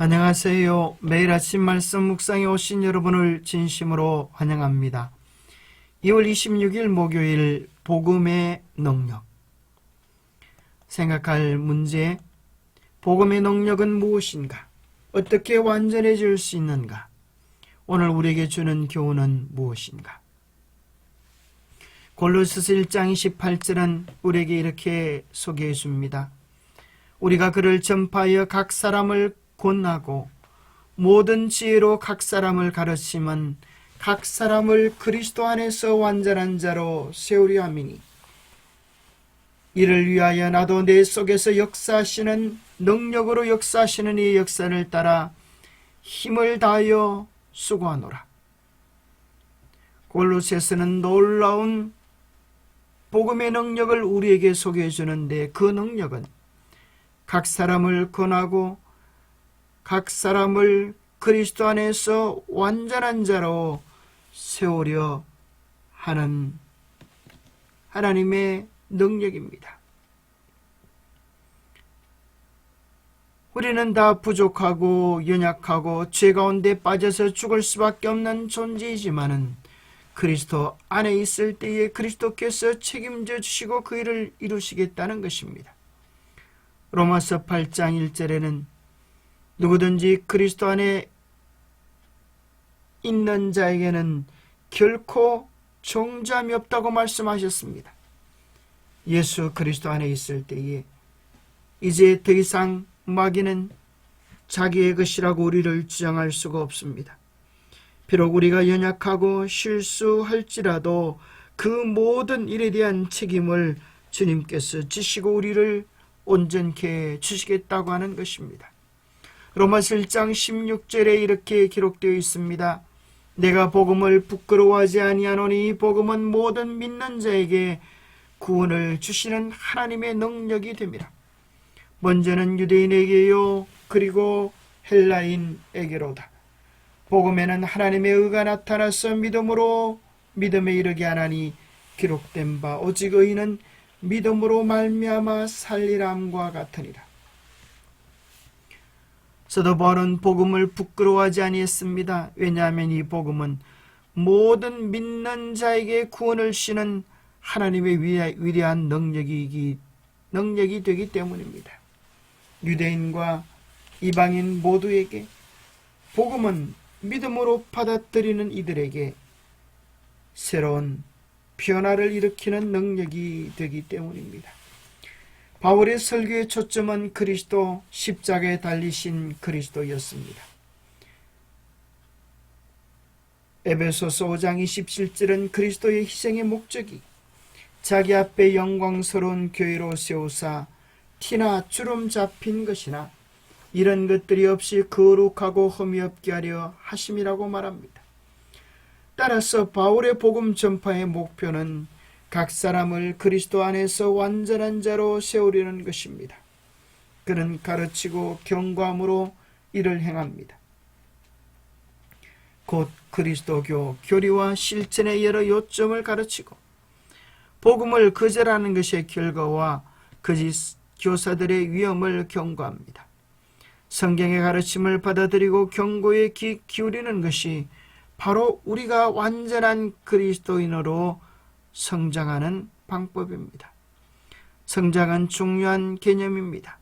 안녕하세요. 매일 아침 말씀 묵상에 오신 여러분을 진심으로 환영합니다. 2월 26일 목요일 복음의 능력. 생각할 문제, 복음의 능력은 무엇인가? 어떻게 완전해질 수 있는가? 오늘 우리에게 주는 교훈은 무엇인가? 골로새서 1장 28절은 우리에게 이렇게 소개해 줍니다. 우리가 그를 전파하여 각 사람을 권하고 모든 지혜로 각 사람을 가르치면 각 사람을 그리스도 안에서 완전한 자로 세우려 함이니 이를 위하여 나도 내 속에서 역사하시는 능력으로 역사하시는 이 역사를 따라 힘을 다하여 수고하노라. 골로새서는 놀라운 복음의 능력을 우리에게 소개해 주는데, 그 능력은 각 사람을 권하고 각 사람을 그리스도 안에서 완전한 자로 세우려 하는 하나님의 능력입니다. 우리는 다 부족하고 연약하고 죄 가운데 빠져서 죽을 수밖에 없는 존재이지만은 그리스도 안에 있을 때에 그리스도께서 책임져 주시고 그 일을 이루시겠다는 것입니다. 로마서 8장 1절에는 누구든지 그리스도 안에 있는 자에게는 결코 정죄함이 없다고 말씀하셨습니다. 예수 그리스도 안에 있을 때에 이제 더 이상 마귀는 자기의 것이라고 우리를 주장할 수가 없습니다. 비록 우리가 연약하고 실수할지라도 그 모든 일에 대한 책임을 주님께서 지시고 우리를 온전케 주시겠다고 하는 것입니다. 로마서 1장 16절에 이렇게 기록되어 있습니다. 내가 복음을 부끄러워하지 아니하노니 이 복음은 모든 믿는 자에게 구원을 주시는 하나님의 능력이 됨이라. 먼저는 유대인에게요, 그리고 헬라인에게로다. 복음에는 하나님의 의가 나타나서 믿음에 이르게 하나니 기록된 바 오직 의인은 믿음으로 말미암아 살리람과 같으니라. 사도 바울은 복음을 부끄러워하지 아니했습니다. 왜냐하면 이 복음은 모든 믿는 자에게 구원을 주시는 하나님의 위대한 능력이 되기 때문입니다. 유대인과 이방인 모두에게 복음은 믿음으로 받아들이는 이들에게 새로운 변화를 일으키는 능력이 되기 때문입니다. 바울의 설교의 초점은 그리스도, 십자가에 달리신 그리스도였습니다. 에베소서 5장 27절은 그리스도의 희생의 목적이 자기 앞에 영광스러운 교회로 세우사 티나 주름 잡힌 것이나 이런 것들이 없이 거룩하고 흠이 없게 하려 하심이라고 말합니다. 따라서 바울의 복음 전파의 목표는 각 사람을 그리스도 안에서 완전한 자로 세우려는 것입니다. 그는 가르치고 경고함으로 이를 행합니다. 곧 그리스도교 교리와 실천의 여러 요점을 가르치고 복음을 거절하는 것의 결과와 거짓 교사들의 위험을 경고합니다. 성경의 가르침을 받아들이고 경고에 귀 기울이는 것이 바로 우리가 완전한 그리스도인으로 성장하는 방법입니다. 성장은 중요한 개념입니다.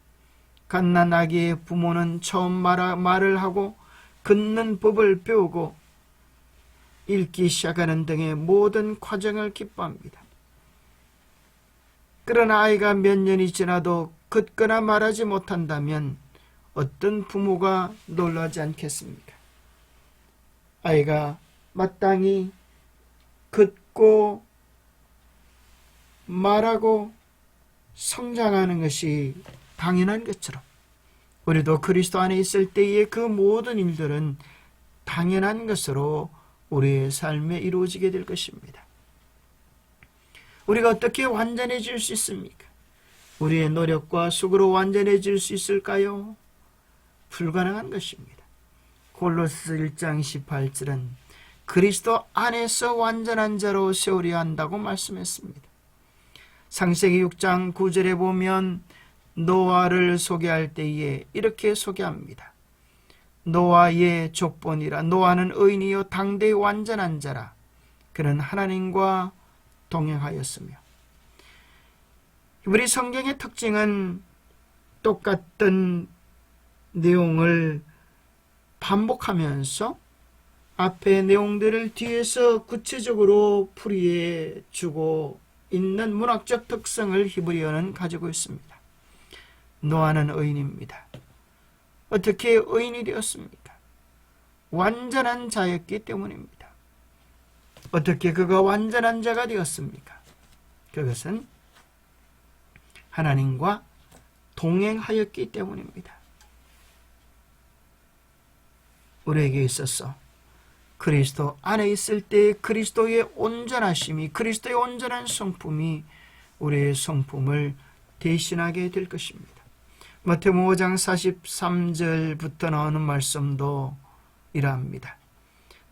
갓난 아기의 부모는 처음 말을 하고 걷는 법을 배우고 읽기 시작하는 등의 모든 과정을 기뻐합니다. 그러나 아이가 몇 년이 지나도 걷거나 말하지 못한다면 어떤 부모가 놀라지 않겠습니까? 아이가 마땅히 걷고 말하고 성장하는 것이 당연한 것처럼 우리도 그리스도 안에 있을 때의 그 모든 일들은 당연한 것으로 우리의 삶에 이루어지게 될 것입니다. 우리가 어떻게 완전해질 수 있습니까? 우리의 노력과 수고로 완전해질 수 있을까요? 불가능한 것입니다. 골로새서 1장 18절은 그리스도 안에서 완전한 자로 세우려 한다고 말씀했습니다. 창세기 6장 9절에 보면 노아를 소개할 때에 이렇게 소개합니다. 노아의 족본이라. 노아는 의인이요 당대의 완전한 자라. 그는 하나님과 동행하였으며. 우리 성경의 특징은 똑같은 내용을 반복하면서 앞의 내용들을 뒤에서 구체적으로 풀이해 주고 있는 문학적 특성을 히브리어는 가지고 있습니다. 노아는 의인입니다. 어떻게 의인이 되었습니까? 완전한 자였기 때문입니다. 어떻게 그가 완전한 자가 되었습니까? 그것은 하나님과 동행하였기 때문입니다. 우리에게 있어서 그리스도 안에 있을 때 그리스도의 온전하심이, 그리스도의 온전한 성품이 우리의 성품을 대신하게 될 것입니다. 마태복음 5장 43절부터 나오는 말씀도 이러합니다.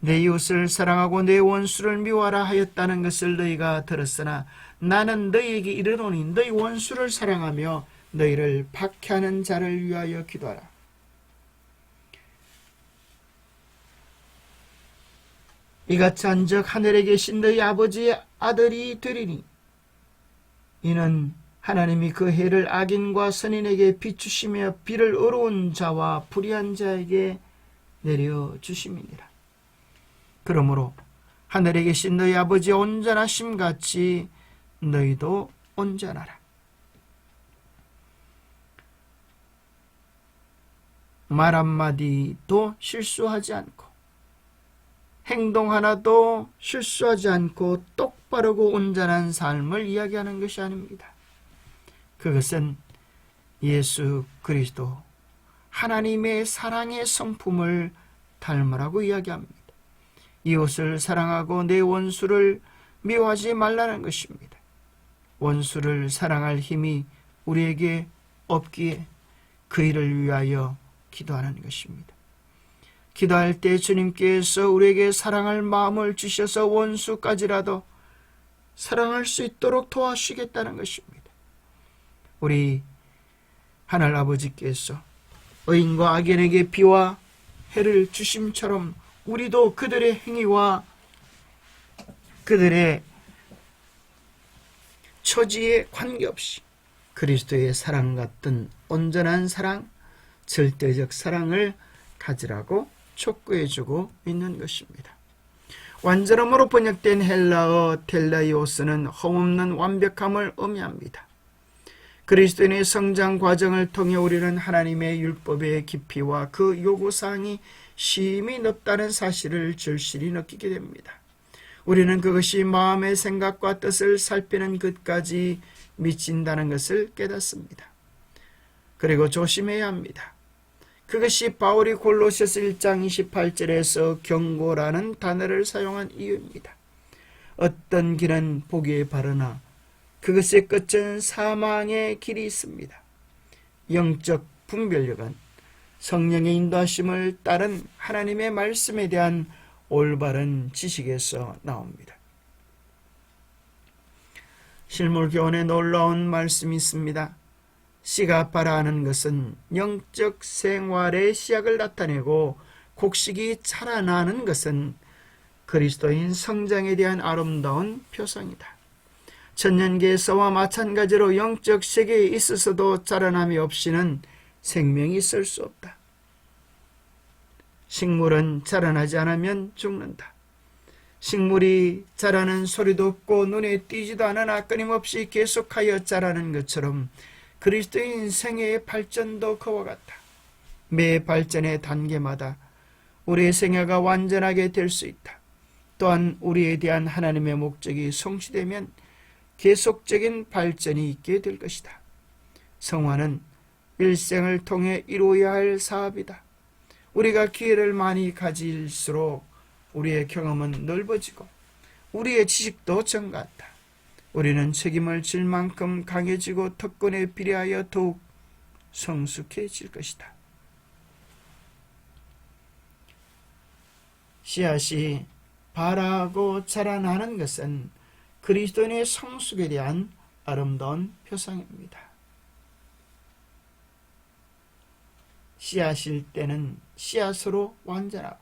내 이웃을 사랑하고 내 원수를 미워하라 하였다는 것을 너희가 들었으나 나는 너희에게 이르노니 너희 원수를 사랑하며 너희를 박해하는 자를 위하여 기도하라. 이같이 한즉 하늘에 계신 너희 아버지의 아들이 되리니 이는 하나님이 그 해를 악인과 선인에게 비추시며 비를 의로운 자와 불의한 자에게 내려주심이니라. 그러므로 하늘에 계신 너희 아버지의 온전하심 같이 너희도 온전하라. 말 한마디도 실수하지 않고 행동 하나도 실수하지 않고 똑바르고 온전한 삶을 이야기하는 것이 아닙니다. 그것은 예수 그리스도 하나님의 사랑의 성품을 닮으라고 이야기합니다. 이웃을 사랑하고 내 원수를 미워하지 말라는 것입니다. 원수를 사랑할 힘이 우리에게 없기에 그 일을 위하여 기도하는 것입니다. 기도할 때 주님께서 우리에게 사랑할 마음을 주셔서 원수까지라도 사랑할 수 있도록 도와주시겠다는 것입니다. 우리 하늘아버지께서 의인과 악인에게 비와 해를 주심처럼 우리도 그들의 행위와 그들의 처지에 관계없이 그리스도의 사랑 같은 온전한 사랑, 절대적 사랑을 가지라고 촉구해주고 있는 것입니다. 완전함으로 번역된 헬라어 텔라이오스는 흠없는 완벽함을 의미합니다. 그리스도인의 성장 과정을 통해 우리는 하나님의 율법의 깊이와 그 요구사항이 심히 높다는 사실을 절실히 느끼게 됩니다. 우리는 그것이 마음의 생각과 뜻을 살피는 것까지 미친다는 것을 깨닫습니다. 그리고 조심해야 합니다. 그것이 바울이 골로새서 1장 28절에서 경고라는 단어를 사용한 이유입니다. 어떤 길은 보기에 바르나 그것의 끝은 사망의 길이 있습니다. 영적 분별력은 성령의 인도하심을 따른 하나님의 말씀에 대한 올바른 지식에서 나옵니다. 실물교훈에 놀라운 말씀이 있습니다. 씨가 발아하는 것은 영적 생활의 시작을 나타내고 곡식이 자라나는 것은 그리스도인 성장에 대한 아름다운 표상이다. 천년계에서와 마찬가지로 영적 세계에 있어서도 자라남이 없이는 생명이 있을 수 없다. 식물은 자라나지 않으면 죽는다. 식물이 자라는 소리도 없고 눈에 띄지도 않으나 끊임없이 계속하여 자라는 것처럼 그리스도인 생애의 발전도 그와 같다. 매 발전의 단계마다 우리의 생애가 완전하게 될 수 있다. 또한 우리에 대한 하나님의 목적이 성취되면 계속적인 발전이 있게 될 것이다. 성화는 일생을 통해 이루어야 할 사업이다. 우리가 기회를 많이 가질수록 우리의 경험은 넓어지고 우리의 지식도 증가한다. 우리는 책임을 질 만큼 강해지고 특권에 비례하여 더욱 성숙해질 것이다. 씨앗이 발하고 자라나는 것은 그리스도인의 성숙에 대한 아름다운 표상입니다. 씨앗일 때는 씨앗으로 완전하고,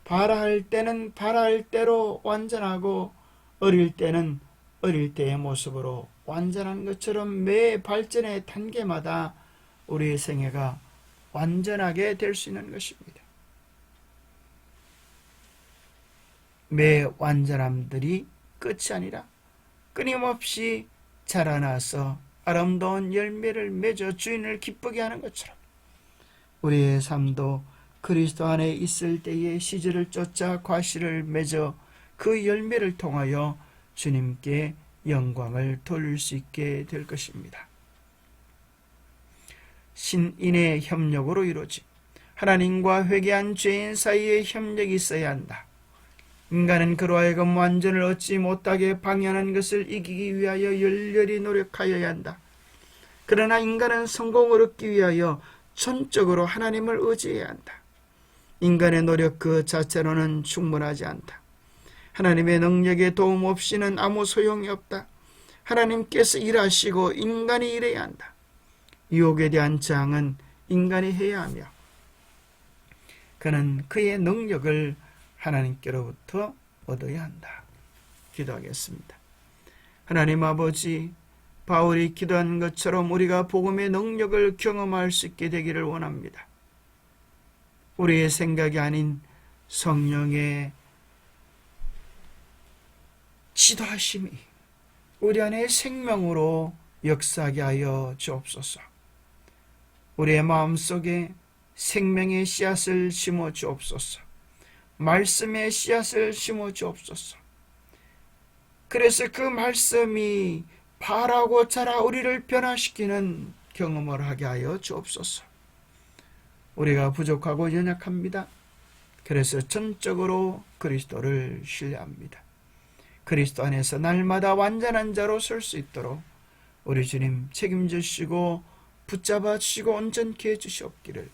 발화할 때는 발화할 때로 완전하고, 어릴 때는 어릴 때의 모습으로 완전한 것처럼 매 발전의 단계마다 우리의 생애가 완전하게 될 수 있는 것입니다. 매 완전함들이 끝이 아니라 끊임없이 자라나서 아름다운 열매를 맺어 주인을 기쁘게 하는 것처럼, 우리의 삶도 그리스도 안에 있을 때의 시절을 쫓아 과실을 맺어 그 열매를 통하여 주님께 영광을 돌릴 수 있게 될 것입니다. 신인의 협력으로 이루어진 하나님과 회개한 죄인 사이의 협력이 있어야 한다. 인간은 그로 하여금 완전을 얻지 못하게 방해하는 것을 이기기 위하여 열렬히 노력하여야 한다. 그러나 인간은 성공을 얻기 위하여 전적으로 하나님을 의지해야 한다. 인간의 노력 그 자체로는 충분하지 않다. 하나님의 능력의 도움 없이는 아무 소용이 없다. 하나님께서 일하시고 인간이 일해야 한다. 유혹에 대한 저항은 인간이 해야 하며, 그는 그의 능력을 하나님께로부터 얻어야 한다. 기도하겠습니다. 하나님 아버지, 바울이 기도한 것처럼 우리가 복음의 능력을 경험할 수 있게 되기를 원합니다. 우리의 생각이 아닌 성령의 지도하심이 우리 안에 생명으로 역사하게 하여 주옵소서. 우리의 마음속에 생명의 씨앗을 심어 주옵소서. 말씀의 씨앗을 심어 주옵소서. 그래서 그 말씀이 발하고 자라 우리를 변화시키는 경험을 하게 하여 주옵소서. 우리가 부족하고 연약합니다. 그래서 전적으로 그리스도를 신뢰합니다. 그리스도 안에서 날마다 완전한 자로 설 수 있도록 우리 주님 책임지시고 붙잡아 주시고 온전케 해주시옵기를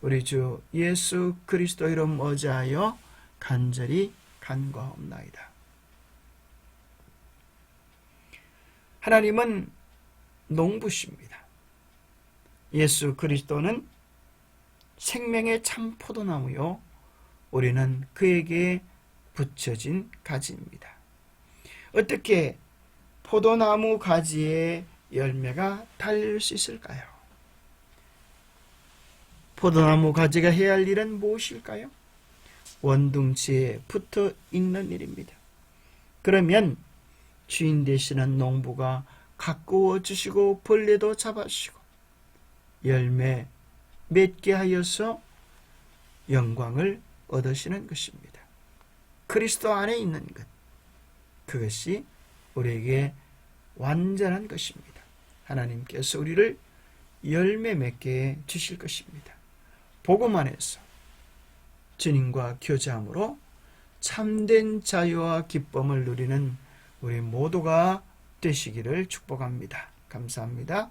우리 주 예수 그리스도 이름 어자하여 간절히 간구하옵나이다. 하나님은 농부십니다. 예수 그리스도는 생명의 참 포도나무요, 우리는 그에게 붙여진 가지입니다. 어떻게 포도나무 가지에 열매가 달릴 수 있을까요? 포도나무 가지가 해야 할 일은 무엇일까요? 원둥치에 붙어 있는 일입니다. 그러면 주인 되시는 농부가 가꾸어 주시고 벌레도 잡아주시고 열매 맺게 하여서 영광을 얻으시는 것입니다. 그리스도 안에 있는 것, 그것이 우리에게 완전한 것입니다. 하나님께서 우리를 열매 맺게 주실 것입니다. 복음 안에서 주님과 교제함으로 참된 자유와 기쁨을 누리는 우리 모두가 되시기를 축복합니다. 감사합니다.